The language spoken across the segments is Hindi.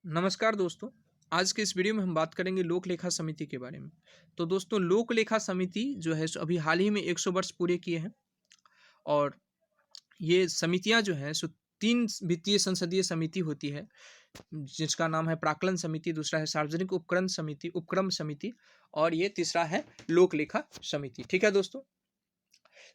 नमस्कार दोस्तों। आज के इस वीडियो में हम बात करेंगे लोक लेखा समिति के बारे में। तो दोस्तों, लोक लेखा समिति जो है सो अभी हाल ही में 100 वर्ष पूरे किए हैं। और ये समितियां जो हैं सो 3 वित्तीय संसदीय समिति होती है, जिसका नाम है प्राक्कलन समिति, दूसरा है सार्वजनिक उपक्रम समिति और ये तीसरा है लोक लेखा समिति। ठीक है दोस्तों।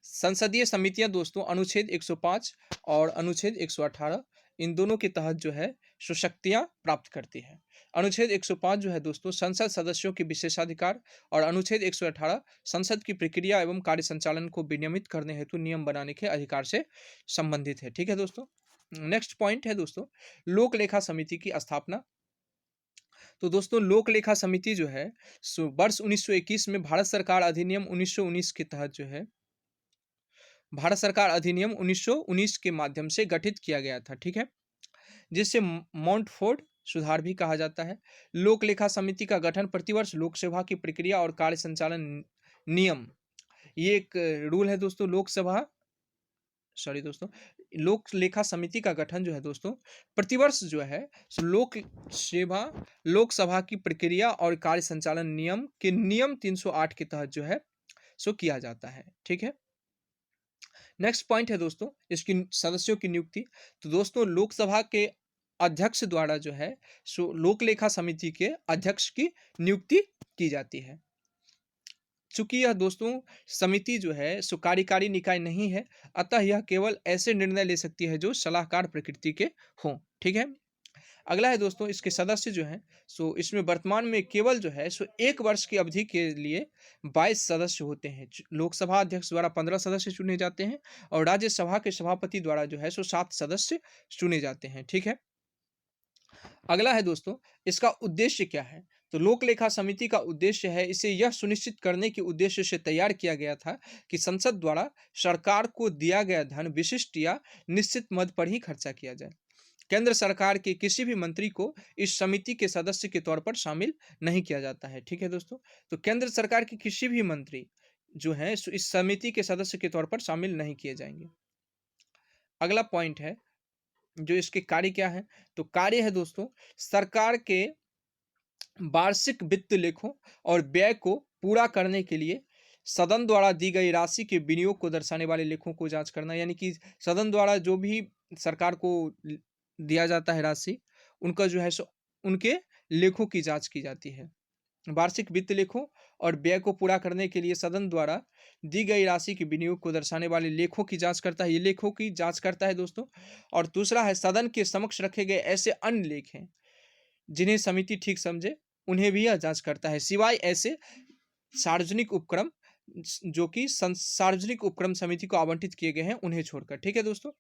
संसदीय समितियां दोस्तों अनुच्छेद 105 और अनुच्छेद 118 इन दोनों के तहत जो है सो शक्तियां प्राप्त करती है। अनुच्छेद 105 जो है दोस्तों संसद सदस्यों के विशेषाधिकार और अनुच्छेद 118 संसद की प्रक्रिया एवं कार्य संचालन को विनियमित करने हेतु नियम बनाने के अधिकार से संबंधित है। ठीक है दोस्तों। नेक्स्ट पॉइंट है दोस्तों लोक लेखा समिति की स्थापना। तो दोस्तों लोक लेखा समिति जो है सो वर्ष 1921 में भारत सरकार अधिनियम 1919 के तहत जो है भारत सरकार अधिनियम 1919 के माध्यम से गठित किया गया था। ठीक है, जिसे माउंटफोर्ड सुधार भी कहा जाता है। लोक लेखा समिति का गठन प्रतिवर्ष लोकसभा की प्रक्रिया और कार्य संचालन नियम, ये एक रूल है दोस्तों। लोक लेखा समिति का गठन जो है दोस्तों प्रतिवर्ष जो है सो लोकसभा की प्रक्रिया और कार्य संचालन नियम के नियम 308 के तहत जो है सो किया जाता है। ठीक है। नेक्स्ट पॉइंट है दोस्तों इसकी सदस्यों की नियुक्ति। तो दोस्तों लोकसभा के अध्यक्ष द्वारा जो है सो लोक लेखा समिति के अध्यक्ष की नियुक्ति की जाती है। चूंकि यह दोस्तों समिति जो है सो कार्यकारी निकाय नहीं है, अतः यह केवल ऐसे निर्णय ले सकती है जो सलाहकार प्रकृति के हों। ठीक है। अगला है दोस्तों इसके सदस्य जो हैं सो इसमें वर्तमान में केवल जो है सो 1 वर्ष की अवधि के लिए 22 सदस्य होते हैं। लोकसभा अध्यक्ष द्वारा 15 सदस्य चुने जाते हैं और राज्यसभा के सभापति द्वारा जो है सो 7 सदस्य चुने जाते हैं। ठीक है। अगला है दोस्तों इसका उद्देश्य क्या है। तो लोक लेखा समिति का उद्देश्य है, इसे यह सुनिश्चित करने के उद्देश्य से तैयार किया गया था कि संसद द्वारा सरकार को दिया गया धन विशिष्ट या निश्चित मद पर ही खर्चा किया जाए। केंद्र सरकार के किसी भी मंत्री को इस समिति के सदस्य के तौर पर शामिल नहीं किया जाता है। ठीक है दोस्तों। तो केंद्र सरकार के किसी भी मंत्री जो हैं इस समिति के सदस्य के तौर पर शामिल नहीं किए जाएंगे। अगला पॉइंट है जो इसके कार्य क्या है। तो कार्य है दोस्तों सरकार के वार्षिक वित्त लेखों और व्यय को पूरा करने के लिए सदन द्वारा दी गई राशि के विनियोग को दर्शाने वाले लेखों को जांच करना, यानी कि सदन द्वारा जो भी सरकार को दिया जाता है राशि, उनका जो है सो उनके लेखों की जांच की जाती है। वार्षिक वित्त लेखों और व्यय को पूरा करने के लिए सदन द्वारा दी गई राशि के विनियोग को दर्शाने वाले लेखों की जांच करता है। ये लेखों की जांच करता है दोस्तों। और दूसरा है सदन के समक्ष रखे गए ऐसे अन्य लेख हैं जिन्हें समिति ठीक समझे, उन्हें भी यह जांच करता है, सिवाय ऐसे सार्वजनिक उपक्रम जो कि सार्वजनिक उपक्रम समिति को आवंटित किए गए हैं उन्हें छोड़कर। ठीक है दोस्तों।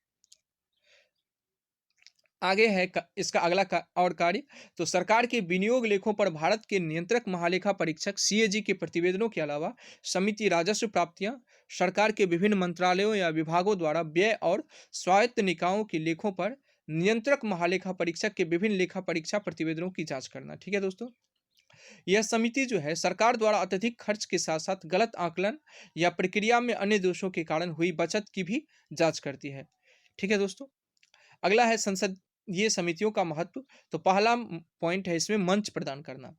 आगे है इसका अगला और कार्य। तो सरकार के विनियोग लेखों पर भारत के नियंत्रक महालेखा परीक्षक सीएजी के प्रतिवेदनों के अलावा समिति राजस्व प्राप्तियां, सरकार के विभिन्न मंत्रालयों या विभागों द्वारा व्यय और स्वायत्त निकायों के लेखों पर नियंत्रक महालेखा परीक्षक के विभिन्न लेखा परीक्षा प्रतिवेदनों की जांच करना। ठीक है दोस्तों। यह समिति जो है सरकार द्वारा अत्यधिक खर्च के साथ साथ गलत आकलन या प्रक्रिया में अन्य दोषों के कारण हुई बचत की भी जांच करती है। ठीक है दोस्तों। अगला है संसद ये समितियों का महत्व। तो पहला पॉइंट है इसमें मंच प्रदान करना।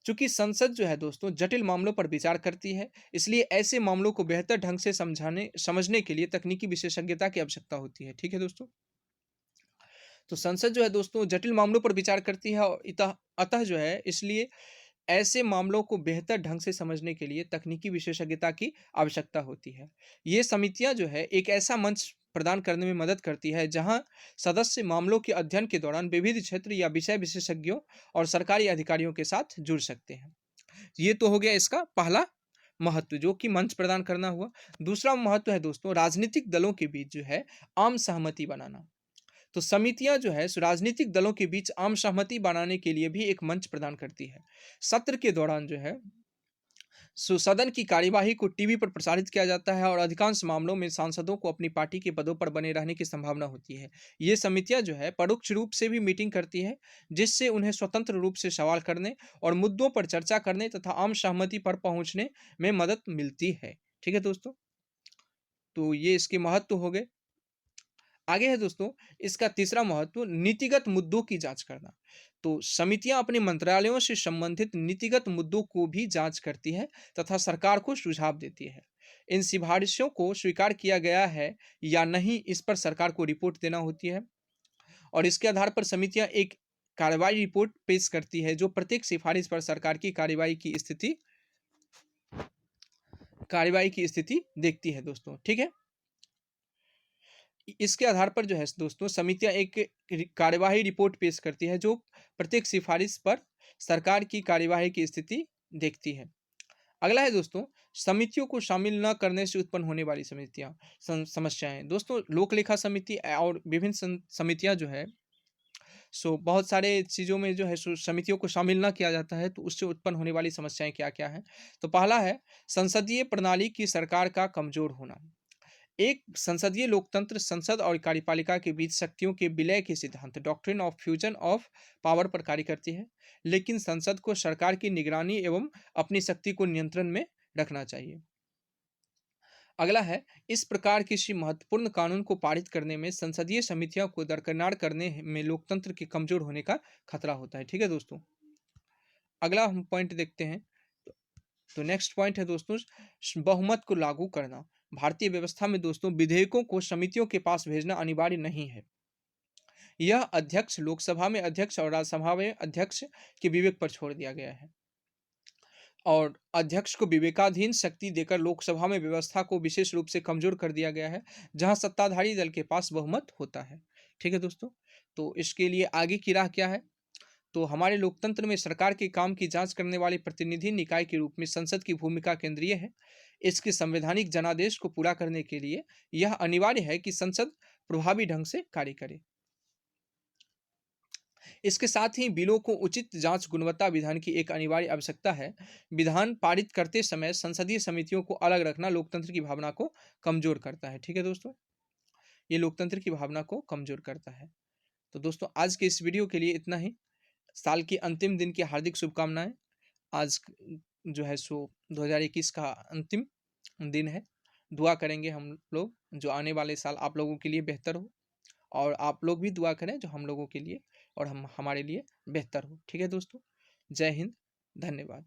चूंकि संसद जो है दोस्तों जटिल मामलों पर विचार करती है, इसलिए ऐसे मामलों को बेहतर ढंग से समझने के लिए तकनीकी विशेषज्ञता की आवश्यकता होती है। ठीक है दोस्तों। तो संसद जो है दोस्तों जटिल मामलों पर विचार करती है और अतः जो है इसलिए ऐसे मामलों को बेहतर ढंग से समझने के लिए तकनीकी विशेषज्ञता की आवश्यकता होती है। ये समितियां जो है एक ऐसा मंच प्रदान करने में मदद करती है जहां सदस्य मामलों के अध्ययन के दौरान विविध क्षेत्र या विषय विशेषज्ञों और सरकारी अधिकारियों के साथ जुड़ सकते हैं। ये तो हो गया इसका पहला महत्व जो कि मंच प्रदान करना हुआ। दूसरा महत्व है दोस्तों राजनीतिक दलों के बीच जो है आम सहमति बनाना। तो समितियां जो है राजनीतिक दलों के बीच आम सहमति बनाने के लिए भी एक मंच प्रदान करती है। सत्र के दौरान जो है सदन की कार्यवाही को टीवी पर प्रसारित किया जाता है और अधिकांश मामलों में सांसदों को अपनी पार्टी के पदों पर बने रहने की संभावना होती है। ये समितियां जो है परोक्ष रूप से भी मीटिंग करती है, जिससे उन्हें स्वतंत्र रूप से सवाल करने और मुद्दों पर चर्चा करने तथा आम सहमति पर पहुंचने में मदद मिलती है। ठीक है दोस्तों। तो ये इसके महत्व हो गए। आगे है दोस्तों, इसका तीसरा महत्व नीतिगत मुद्दों की जांच करना। तो समितियां अपने मंत्रालयों से संबंधित नीतिगत मुद्दों को भी जांच करती है तथा सरकार को सुझाव देती है। इन सिफारिशों को स्वीकार किया गया है या नहीं, इस पर सरकार को रिपोर्ट देना होती है और इसके आधार पर समितियां एक कार्रवाई रिपोर्ट पेश करती है जो प्रत्येक सिफारिश पर सरकार की कार्रवाई की स्थिति देखती है दोस्तों। ठीक है, इसके आधार पर जो है दोस्तों समितियां एक कार्यवाही रिपोर्ट पेश करती है जो प्रत्येक सिफारिश पर सरकार की कार्यवाही की स्थिति देखती है। अगला है दोस्तों, समितियों को शामिल न करने से उत्पन्न होने वाली समस्याएं। दोस्तों लोक लेखा समिति और विभिन्न समितियां जो है सो बहुत सारे चीज़ों में जो है सो समितियों को शामिल ना किया जाता है, तो उससे उत्पन्न होने वाली समस्याएं क्या क्या हैं। तो पहला है संसदीय प्रणाली की सरकार का कमजोर होना। एक संसदीय लोकतंत्र संसद और कार्यपालिका के बीच शक्तियों के विलय के सिद्धांत doctrine of fusion of power पर कार्य करती है, लेकिन संसद को सरकार की निगरानी एवं अपनी शक्ति को नियंत्रण में रखना चाहिए। अगला है, इस प्रकार किसी महत्वपूर्ण कानून को पारित करने में संसदीय समितियों को दरकिनार करने में लोकतंत्र के कमजोर होने का खतरा होता है। ठीक है दोस्तों, अगला हम पॉइंट देखते हैं। तो नेक्स्ट पॉइंट है दोस्तों, बहुमत को लागू करना। भारतीय व्यवस्था में दोस्तों विधेयकों को समितियों के पास भेजना अनिवार्य नहीं है। यह अध्यक्ष लोकसभा में अध्यक्ष और राज्यसभा में अध्यक्ष के विवेक पर छोड़ दिया गया है और अध्यक्ष को विवेकाधीन शक्ति देकर लोकसभा में व्यवस्था को विशेष रूप से कमजोर कर दिया गया है, जहां सत्ताधारी दल के पास बहुमत होता है। ठीक है दोस्तों, तो इसके लिए आगे की राह क्या है? तो हमारे लोकतंत्र में सरकार के काम की जांच करने वाले प्रतिनिधि निकाय के रूप में संसद की भूमिका केंद्रीय है। इसके संवैधानिक जनादेश को पूरा करने के लिए यह अनिवार्य है कि संसद प्रभावी ढंग से कार्य करे। इसके साथ ही बिलों को उचित जांच गुणवत्ता विधान की एक अनिवार्य आवश्यकता है। विधान पारित करते समय संसदीय समितियों को अलग रखना लोकतंत्र की भावना को कमजोर करता है। ठीक है दोस्तों, ये लोकतंत्र की भावना को कमजोर करता है। तो दोस्तों आज के इस वीडियो के लिए इतना ही। साल के अंतिम दिन की हार्दिक शुभकामनाएं। आज जो है सो 2021 का अंतिम दिन है। दुआ करेंगे हम लोग जो आने वाले साल आप लोगों के लिए बेहतर हो और आप लोग भी दुआ करें जो हम लोगों के लिए और हम हमारे लिए बेहतर हो। ठीक है दोस्तों, जय हिंद, धन्यवाद।